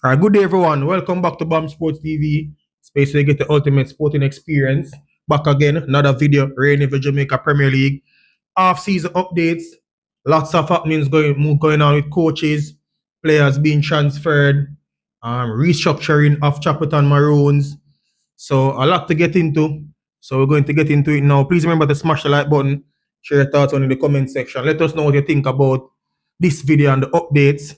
All right, good day, everyone. Welcome back to BAM Sports TV, space where you get the ultimate sporting experience. Back again, another video, rain over Jamaica Premier League. Off-season updates, lots of happenings going on with coaches, players being transferred, restructuring of Chapleton Maroons. So a lot to get into. So we're going to get into it now. Please remember to smash the like button, share your thoughts on in the comment section. Let us know what you think about this video and the updates.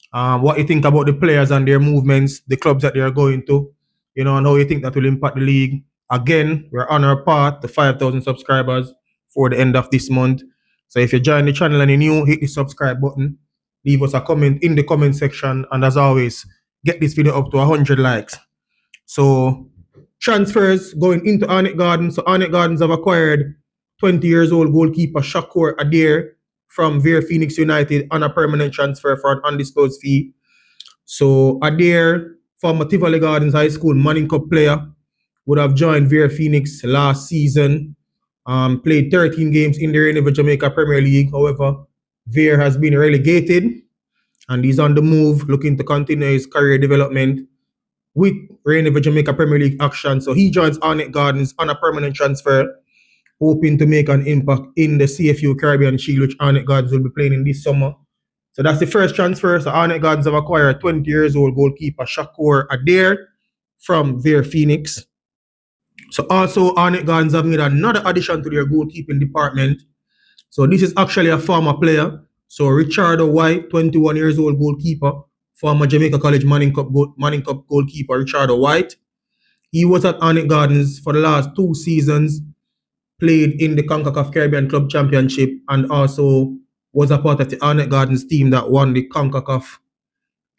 What you think about the players and their movements, the clubs that they are going to, and how you think that will impact the league. Again, we're on our path to 5,000 subscribers for the end of this month. So if you join the channel and you're new, hit the subscribe button, leave us a comment in the comment section, and as always, get this video up to 100 likes. So transfers going into Arnett Gardens. So Arnett Gardens have acquired 20 years old goalkeeper Shakur Adair from Vere Phoenix United on a permanent transfer for an undisclosed fee. So Adair, former Tivoli Gardens High School Manning Cup player, would have joined Vere Phoenix last season. Played 13 games in the reign of the Jamaica Premier League. However, Vere has been relegated and he's on the move, looking to continue his career development with reign of the Jamaica Premier League action. So he joins Arnett Gardens on a permanent transfer, hoping to make an impact in the CFU Caribbean Shield, which Arnett Gardens will be playing in this summer. So that's the first transfer. So Arnett Gardens have acquired 20 years old goalkeeper Shakur Adair from Vere Phoenix. So also Arnett Gardens have made another addition to their goalkeeping department. So this is actually a former player. So Richardo White, 21 years old goalkeeper, former Jamaica College Manning Cup goalkeeper Richardo White. He was at Arnett Gardens for the last 2 seasons, played in the CONCACAF Caribbean Club Championship, and also was a part of the Arnett Gardens team that won the CONCACAF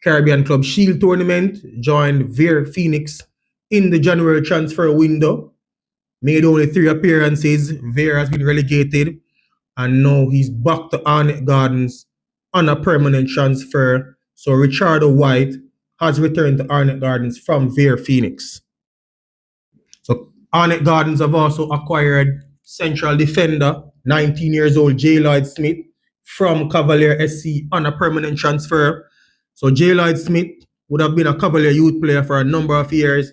Caribbean Club Shield tournament, joined Vere Phoenix in the January transfer window, made only 3 appearances. Vere has been relegated, and now he's back to Arnett Gardens on a permanent transfer. So Richardo White has returned to Arnett Gardens from Vere Phoenix. So Arnett Gardens have also acquired central defender, 19 years old Lloyd Smith from Cavalier SC on a permanent transfer. So Lloyd Smith would have been a Cavalier youth player for a number of years,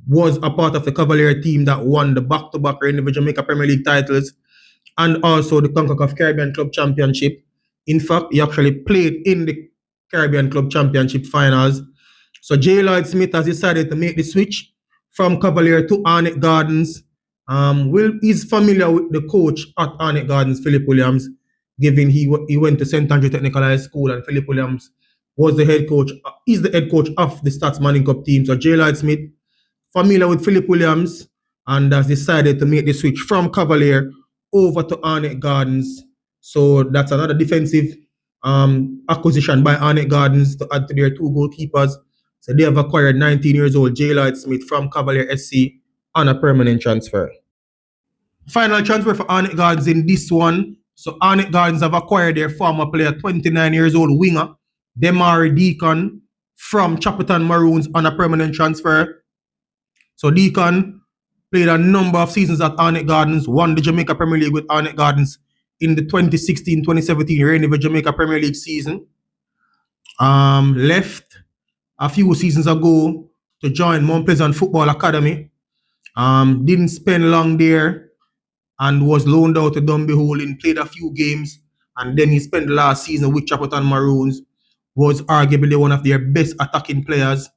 was a part of the Cavalier team that won the back-to-back reign of the Jamaica Premier League titles and also the CONCACAF Caribbean Club Championship. In fact, he actually played in the Caribbean Club Championship finals. So Lloyd Smith has decided to make the switch from Cavalier to Arnett Gardens. He's familiar with the coach at Arnett Gardens, Philip Williams, given he went to St. Andrew Technical High School, and Philip Williams was the head coach, is the head coach of the Stats Manning Cup team. So Lloyd Smith, familiar with Philip Williams, and has decided to make the switch from Cavalier over to Arnett Gardens. So that's another defensive acquisition by Arnett Gardens to add to their 2 goalkeepers. So they have acquired 19 years old Lloyd Smith from Cavalier SC on a permanent transfer. Final transfer for Arnett Gardens in this one. So Arnett Gardens have acquired their former player, 29 years old winger, Damari Deacon from Chapleton Maroons on a permanent transfer. So Deacon played a number of seasons at Arnett Gardens, won the Jamaica Premier League with Arnett Gardens in the 2016-2017 reign of the Jamaica Premier League season. Left a few seasons ago to join Mount Pleasant Football Academy. Didn't spend long there and was loaned out to Dunby Hole, played a few games, and then he spent the last season with Chapleton Maroons, was arguably one of their best attacking players.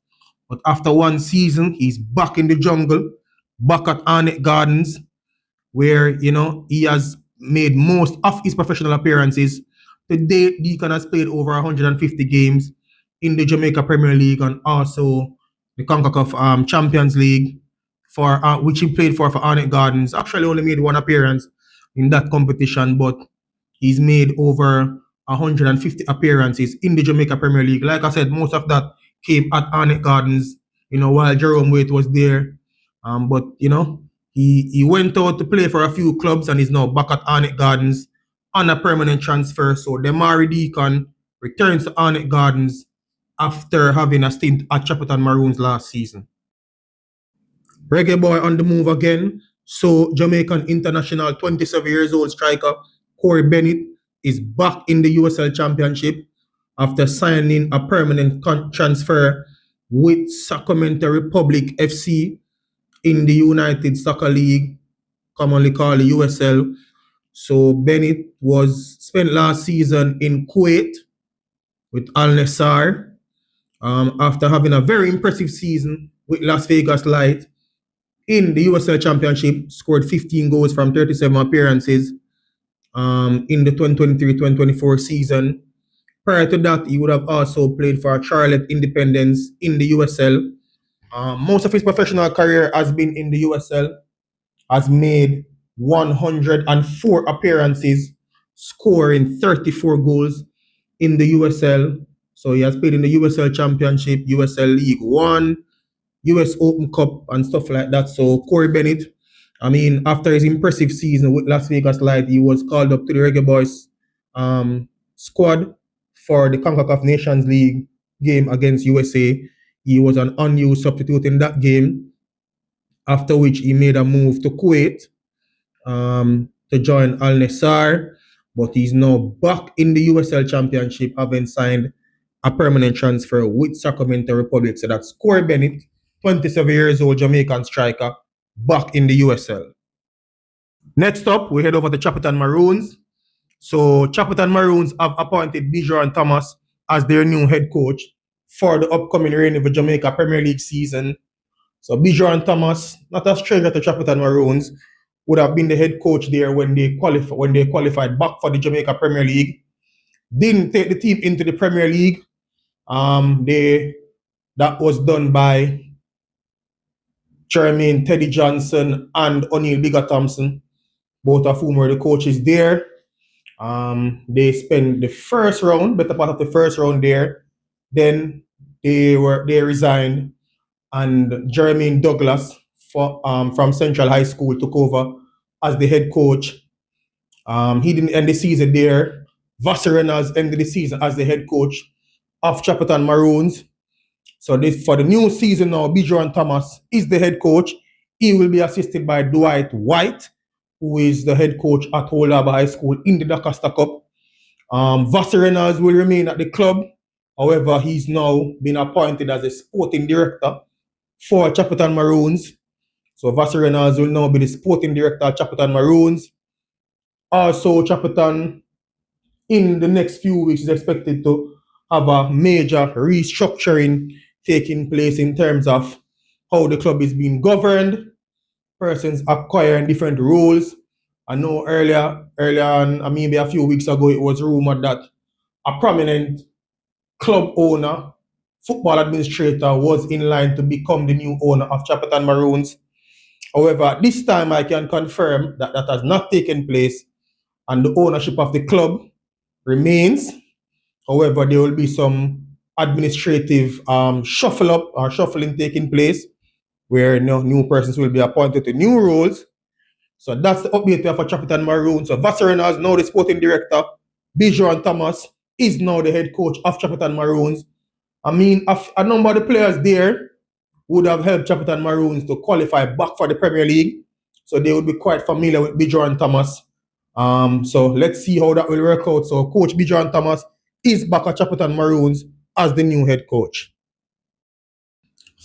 But after 1 season, he's back in the jungle, back at Arnett Gardens, where, he has made most of his professional appearances. To date, Deacon has played over 150 games in the Jamaica Premier League and also the CONCACAF Champions League, for which he played for Arnett Gardens. Actually only made 1 appearance in that competition, but he's made over 150 appearances in the Jamaica Premier League. Like I said, most of that came at Arnett Gardens, while Jerome Waite was there. But he went out to play for a few clubs and is now back at Arnett Gardens on a permanent transfer. So Damari Deacon returns to Arnett Gardens after having a stint at Chapleton Maroons last season. Reggae boy on the move again. So Jamaican international 27 years old striker Cory Bennett is back in the USL Championship after signing a permanent transfer with Sacramento Republic FC in the United Soccer League, commonly called the USL. So Bennett spent last season in Kuwait with Al Nassr after having a very impressive season with Las Vegas Light in the USL Championship, scored 15 goals from 37 appearances in the 2023-2024 season. Prior to that, he would have also played for Charlotte Independence in the USL. Most of his professional career has been in the USL, has made 104 appearances, scoring 34 goals in the USL. So he has played in the USL Championship, USL League One, US Open Cup, and stuff like that. So Cory Bennett, I mean, after his impressive season with Las Vegas Light, he was called up to the Reggae Boys squad for the CONCACAF Nations League game against USA. He was an unused substitute in that game, after which he made a move to Kuwait to join Al Nassr, but he's now back in the USL Championship, having signed a permanent transfer with Sacramento Republic. So that's Cory Bennett, 27 years old Jamaican striker, back in the USL. Next up, we head over to Chapleton Maroons. So Chapleton Maroons have appointed Byjeon Thomas as their new head coach for the upcoming reign of the Jamaica Premier League season. So Byjeon Thomas, not a stranger to Chapleton Maroons, would have been the head coach there when they qualified back for the Jamaica Premier League. Didn't take the team into the Premier League. That was done by Jermaine Teddy Johnson and O'Neal Bigger Thompson, both of whom were the coaches there. They spent the first round, better part of the first round there. Then they resigned, and Jermaine Douglas from Central High School took over as the head coach. He didn't end the season there. Vassar Reynolds ended the season as the head coach of Chapleton Maroons. So for the new season now, Byjeon Thomas is the head coach. He will be assisted by Dwight White, who is the head coach at Old Harbour High School in the Dacosta Cup. Vassar Reynolds will remain at the club. However, he's now been appointed as a sporting director for Chapleton Maroons. So Vassar Reynolds will now be the sporting director at Chapleton Maroons. Also, Chapleton, in the next few weeks, is expected to have a major restructuring taking place in terms of how the club is being governed, persons acquiring different roles. I know earlier on, maybe a few weeks ago, it was rumored that a prominent club owner, football administrator, was in line to become the new owner of Chapleton Maroons. However, this time I can confirm that that has not taken place, and the ownership of the club remains. However, there will be some administrative shuffling taking place, where new persons will be appointed to new roles. So that's the update for Chapleton Maroons. So Vassar Reynolds, now the sporting director. Byjeon Thomas is now the head coach of Chapleton Maroons. I mean, a number of the players there would have helped Chapleton Maroons to qualify back for the Premier League. So they would be quite familiar with Byjeon Thomas. So let's see how that will work out. So Coach Byjeon Thomas is back at Chapleton Maroons as the new head coach.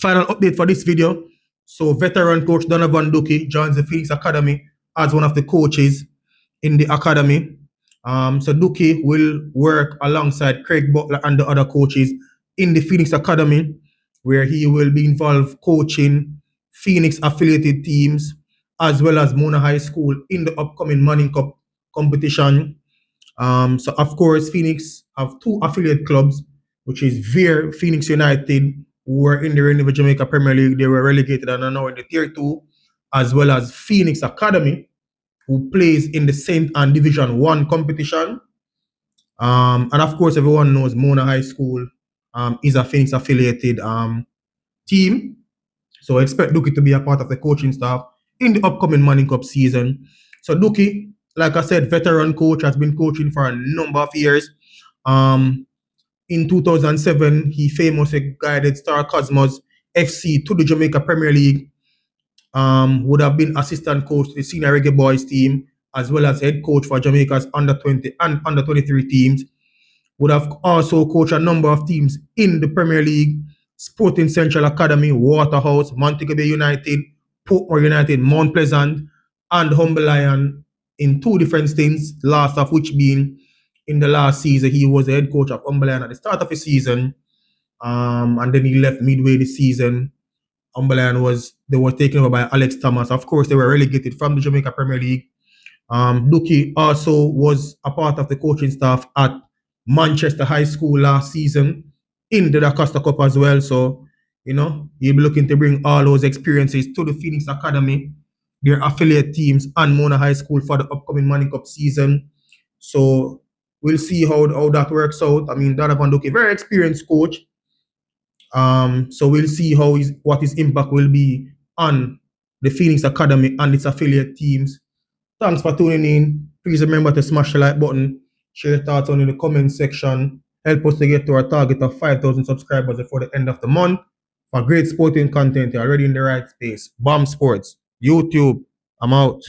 Final update for this video. So veteran coach Donovan Duckie joins the Phoenix Academy as one of the coaches in the academy. So Duckie will work alongside Craig Butler and the other coaches in the Phoenix Academy, where he will be involved coaching Phoenix affiliated teams as well as Mona High School in the upcoming Manning Cup competition. So of course, Phoenix have two affiliate clubs, which is Vere Phoenix United, who were in the reign of the Jamaica Premier League. They were relegated and are now in the Tier 2, as well as Phoenix Academy, who plays in the St. Anne Division 1 competition. And of course, everyone knows Mona High School is a Phoenix affiliated team. So expect Duckie to be a part of the coaching staff in the upcoming Manning Cup season. So Duckie, like I said, veteran coach, has been coaching for a number of years. In 2007, he famously guided Star Cosmos FC to the Jamaica Premier League. Would have been assistant coach to the senior Reggae Boys team, as well as head coach for Jamaica's under 20 and under 23 teams. Would have also coached a number of teams in the Premier League: Sporting Central Academy, Waterhouse, Montego Bay United, Portmore United, Mount Pleasant, and Humble Lion in 2 different stints, last of which being in the last season. He was the head coach of Humble Lion at the start of the season, and then he left midway the season. Humble Lion they were taken over by Alex Thomas. Of course, they were relegated from the Jamaica Premier League. Duckie also was a part of the coaching staff at Manchester High School last season in the Da Costa Cup as well. So, he'll be looking to bring all those experiences to the Phoenix Academy, their affiliate teams, and Mona High School for the upcoming Money Cup season. So we'll see how that works out. I mean, Donovan Duckie, very experienced coach. So we'll see what his impact will be on the Phoenix Academy and its affiliate teams. Thanks for tuning in. Please remember to smash the like button, share your thoughts on in the comment section. Help us to get to our target of 5,000 subscribers before the end of the month. For great sporting content, you're already in the right space. Bomb Sports, YouTube. I'm out.